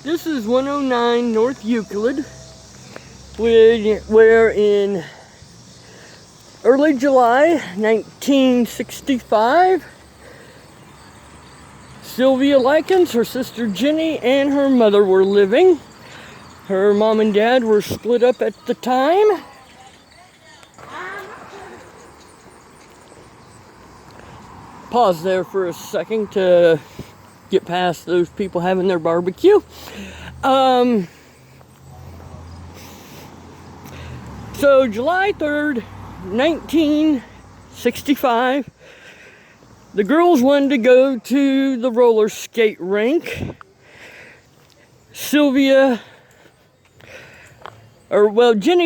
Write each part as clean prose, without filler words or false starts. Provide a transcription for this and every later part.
This is 109 North Euclid, where in early July 1965, Sylvia Likens, her sister Jenny, and her mother were living. Her mom and dad were split up at the time. Pause there for a second to get past those people having their barbecue. So July 3rd, 1965, the girls wanted to go to the roller skate rink. Jenny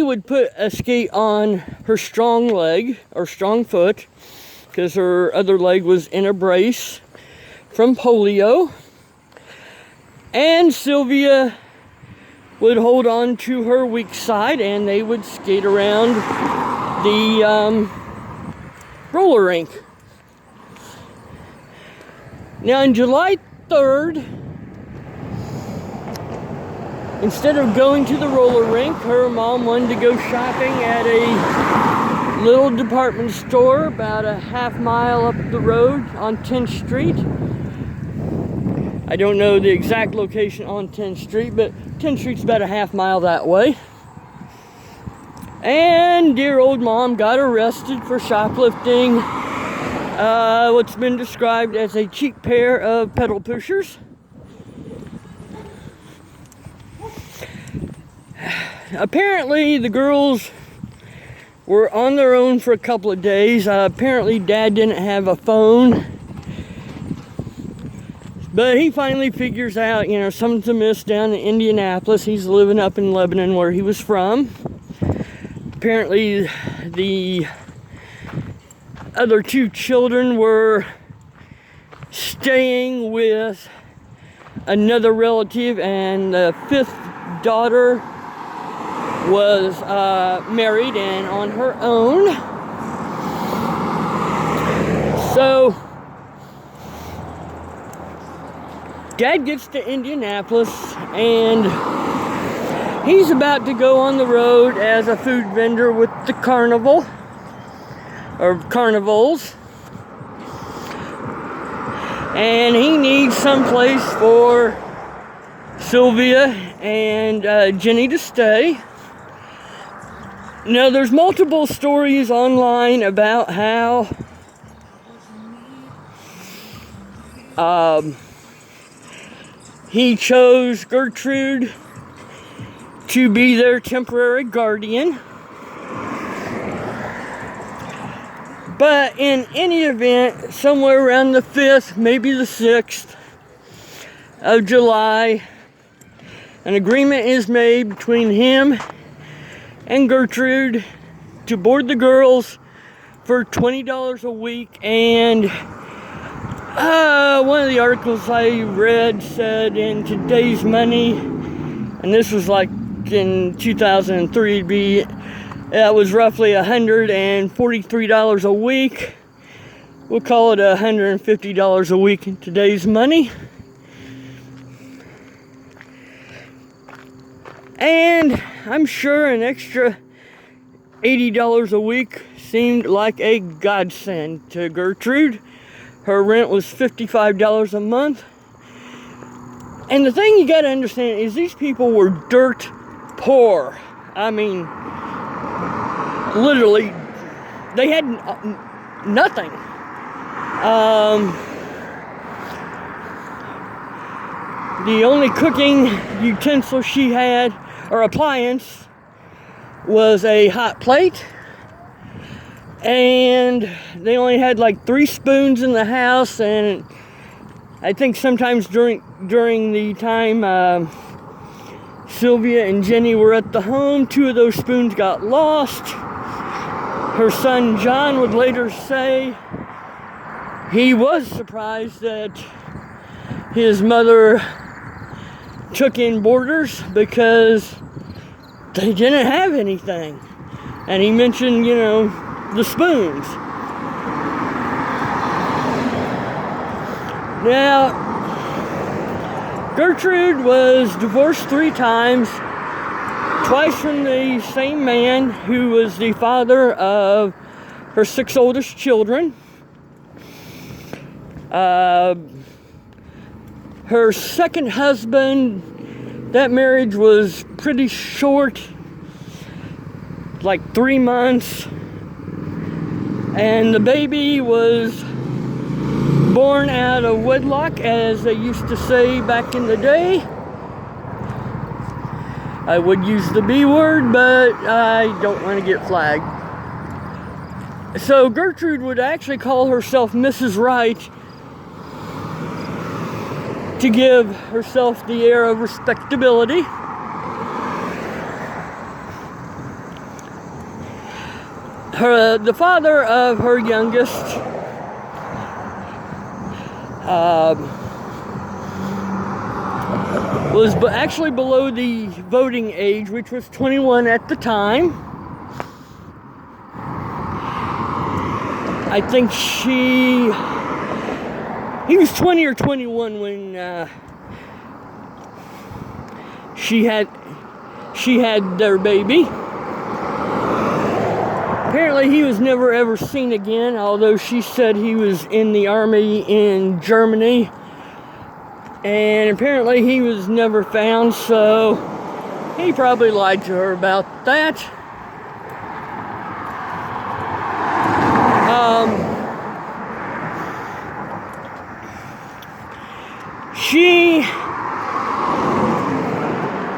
would put a skate on her strong leg, or strong foot, because her other leg was in a brace from polio. And Sylvia would hold on to her weak side, and they would skate around the roller rink. Now, on July 3rd, instead of going to the roller rink, her mom wanted to go shopping at a little department store about a half mile up the road on 10th Street. I don't know the exact location on 10th Street, but 10th Street's about a half mile that way. And dear old mom got arrested for shoplifting what's been described as a cheap pair of pedal pushers. Apparently the girls were on their own for a couple of days. Apparently Dad didn't have a phone. But he finally figures out, something's amiss down in Indianapolis. He's living up in Lebanon where he was from. Apparently the other two children were staying with another relative, and the fifth daughter was married and on her own. So Dad gets to Indianapolis, and he's about to go on the road as a food vendor with the carnival, or carnivals. And he needs some place for Sylvia and Jenny to stay. Now, there's multiple stories online about how he chose Gertrude to be their temporary guardian. But in any event, somewhere around the 5th, maybe the 6th of July, an agreement is made between him and Gertrude to board the girls for $20 a week. And one of the articles I read said in today's money, and this was like in 2003, that was roughly $143 a week. We'll call it $150 a week in today's money. And I'm sure an extra $80 a week seemed like a godsend to Gertrude. Her rent was $55 a month. And the thing you gotta understand is these people were dirt poor. I mean, literally, they had nothing. The only cooking utensil she had, or appliance, was a hot plate. And they only had like 3 spoons in the house, and I think sometimes during the time Sylvia and Jenny were at the home, 2 of those spoons got lost. Her son John would later say he was surprised that his mother took in boarders because they didn't have anything. And he mentioned, the spoons. Now, Gertrude was divorced 3 times, twice from the same man who was the father of her 6 oldest children. Her second husband, that marriage was pretty short, like 3 months, and the baby was born out of wedlock, as they used to say back in the day. I would use the B word, but I don't want to get flagged. So Gertrude would actually call herself Mrs. Wright to give herself the air of respectability. The father of her youngest was actually below the voting age, which was 21 at the time. I think he was 20 or 21 when she had their baby. Apparently he was never ever seen again, although she said he was in the army in Germany. And apparently he was never found, so he probably lied to her about that.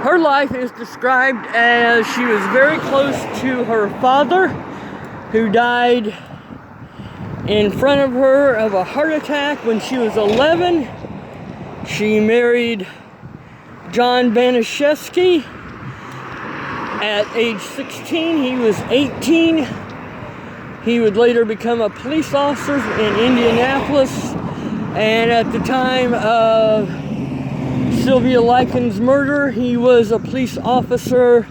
Her life is described as she was very close to her father, who died in front of her of a heart attack when she was 11. She married John Baniszewski at age 16. He was 18. He would later become a police officer in Indianapolis. And at the time of Sylvia Likens' murder, he was a police officer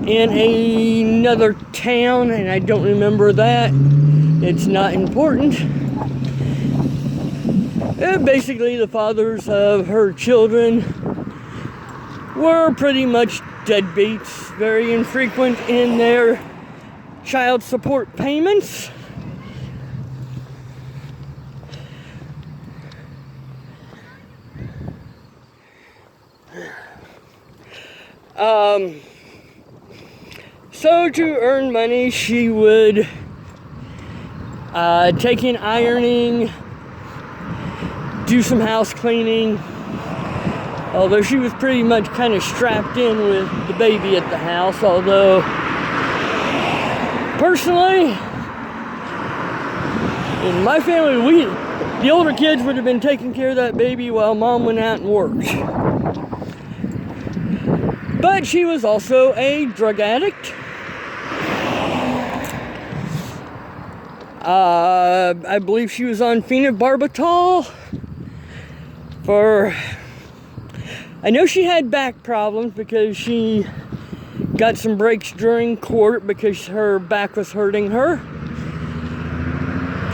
in another town, and I don't remember that. It's not important. Basically, the fathers of her children were pretty much deadbeats, very infrequent in their child support payments. So to earn money, she would take in ironing, do some house cleaning, although she was pretty much kind of strapped in with the baby at the house. Although personally, in my family, the older kids would have been taking care of that baby while mom went out and worked. But she was also a drug addict. I believe she was on phenobarbital I know she had back problems because she got some breaks during court because her back was hurting her.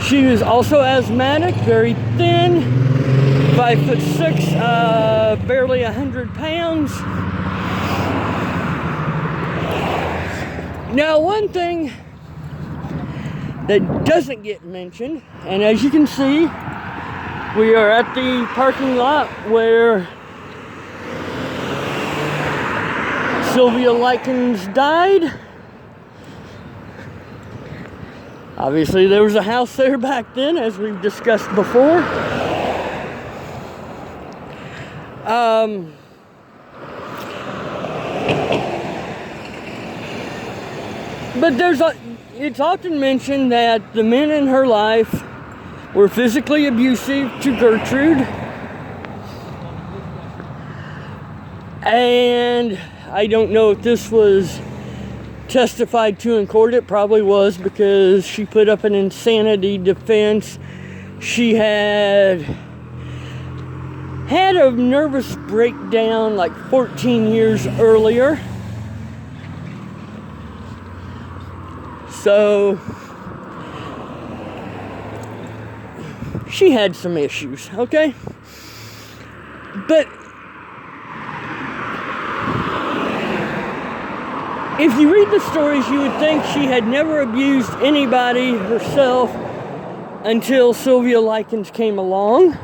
She was also asthmatic, very thin, 5'6", barely 100 pounds. Now, one thing that doesn't get mentioned, and as you can see, we are at the parking lot where Sylvia Likens died. Obviously, there was a house there back then, as we've discussed before. But it's often mentioned that the men in her life were physically abusive to Gertrude. And I don't know if this was testified to in court. It probably was, because she put up an insanity defense. She had a nervous breakdown like 14 years earlier. So she had some issues, okay? But If you read the stories, you would think she had never abused anybody herself until Sylvia Likens came along.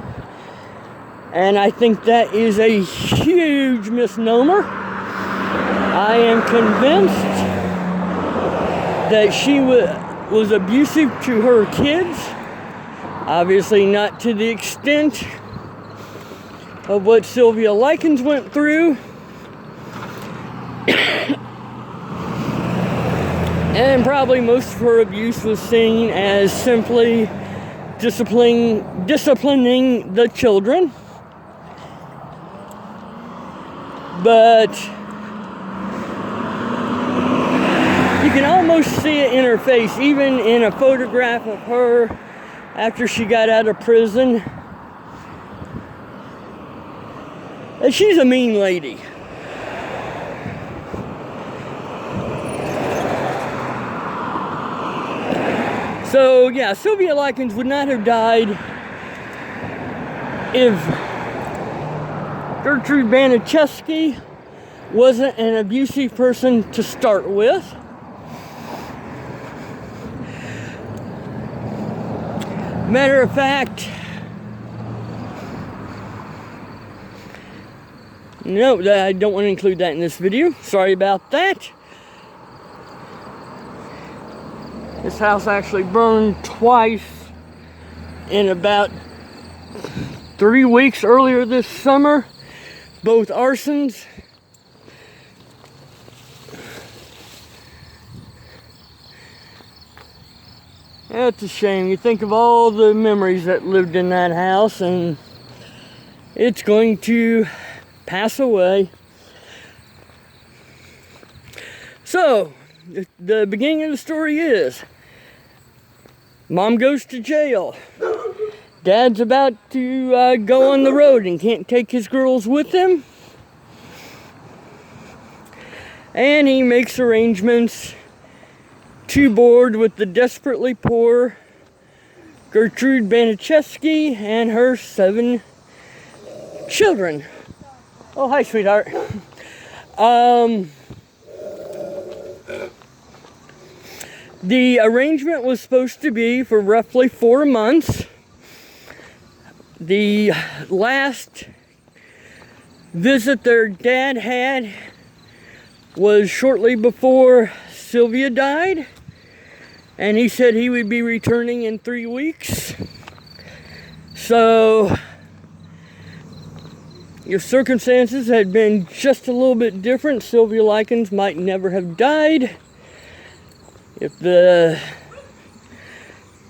And I think that is a huge misnomer. I am convinced that she was abusive to her kids. Obviously not to the extent of what Sylvia Likens went through. And probably most of her abuse was seen as simply disciplining the children. But you can almost see it in her face, even in a photograph of her after she got out of prison. And she's a mean lady. So, yeah, Sylvia Likens would not have died if Gertrude Baniszewski wasn't an abusive person to start with. Matter of fact, no, I don't want to include that in this video. Sorry about that. This house actually burned twice in about 3 weeks earlier this summer. Both arsons. That's a shame. You think of all the memories that lived in that house, and it's going to pass away. So, the beginning of the story is, Mom goes to jail. Dad's about to go on the road and can't take his girls with him. And he makes arrangements to board with the desperately poor Gertrude Baniszewski and her 7 children. Oh, hi, sweetheart. The arrangement was supposed to be for roughly 4 months. The last visit their dad had was shortly before Sylvia died, and he said he would be returning in 3 weeks. So, if circumstances had been just a little bit different, Sylvia Likens might never have died. If the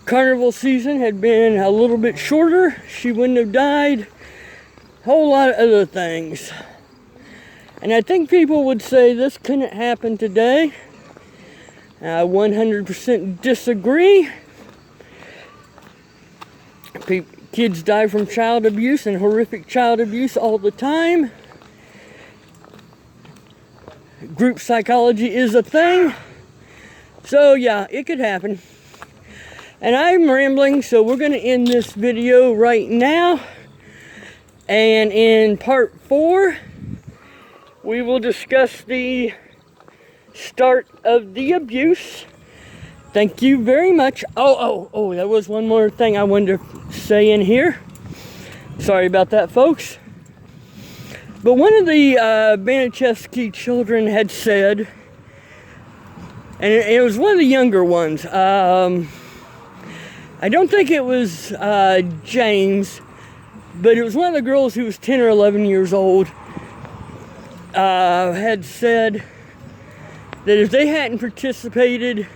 carnival season had been a little bit shorter, she wouldn't have died. A whole lot of other things. And I think people would say this couldn't happen today. I 100% disagree. Kids die from child abuse and horrific child abuse all the time. Group psychology is a thing. So yeah, it could happen. And I'm rambling, so we're going to end this video right now. And in part 4, we will discuss the start of the abuse. Thank you very much. Oh, there was one more thing I wanted to say in here. Sorry about that, folks. But one of the Baniszewski children had said, and it was one of the younger ones. I don't think it was James, but it was one of the girls who was 10 or 11 years old, had said that if they hadn't participated,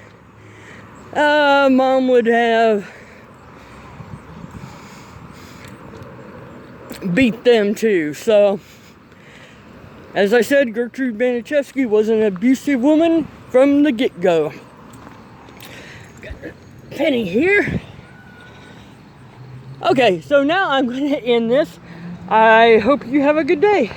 Mom would have beat them too. So, as I said, Gertrude Baniszewski was an abusive woman from the get-go. Got Penny here. Okay, so now I'm going to end this. I hope you have a good day.